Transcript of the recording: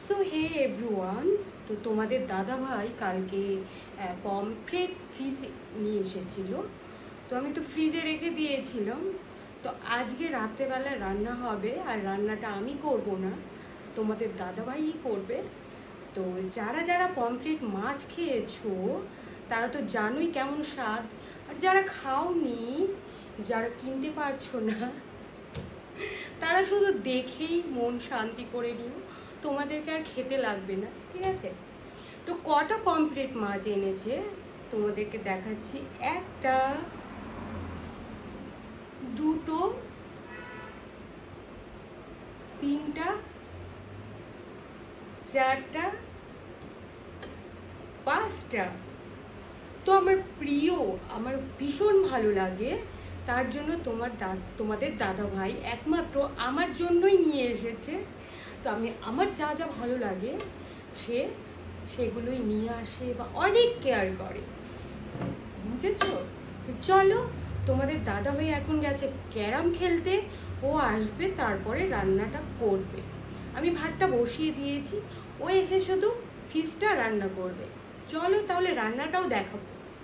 So hey everyone, তো তোমাদের দাদা ভাই কালকে পমফ্রেট ফিশ নিয়ে এসেছিল। তো আমি তো ফ্রিজে রেখে দিয়েছিলাম। তো আজকে রাত্রেবেলা রান্না হবে, আর রান্নাটা আমি করব না, তোমাদের দাদাভাইই করবে। তো যারা যারা পমফ্রেট মাছ খেয়েছো তারা তো জানোই কেমন স্বাদ, আর যারা খাওনি, যারা কিনতে পারছো না, তারা শুধু দেখেই মন শান্তি করে নিও, তোমাদেরকে আর খেতে লাগবে না, ঠিক আছে? তো কটা পমফ্রেট মাছ এনেছে তোমাদেরকে দেখাচ্ছি। একটা, দুটো, তিনটা, চারটা, পাঁচটা। তো আমার প্রিয়, আমার ভীষণ ভালো লাগে, তার জন্য তোমাদের দাদা ভাই একমাত্র আমার জন্যই নিয়ে এসেছে। তো আমি আমার যা যা ভালো লাগে সেগুলোই নিয়ে আসে বা অনেক কেয়ার করে, বুঝেছো? তো চলো, তোমাদের দাদা ভাই এখন গেছে ক্যারাম খেলতে, ও আসবে তারপরে রান্নাটা করবে। আমি ভাতটা বসিয়ে দিয়েছি, ও এসে শুধু ফিশটা রান্না করবে। চলো তাহলে রান্নাটাও দেখাবো।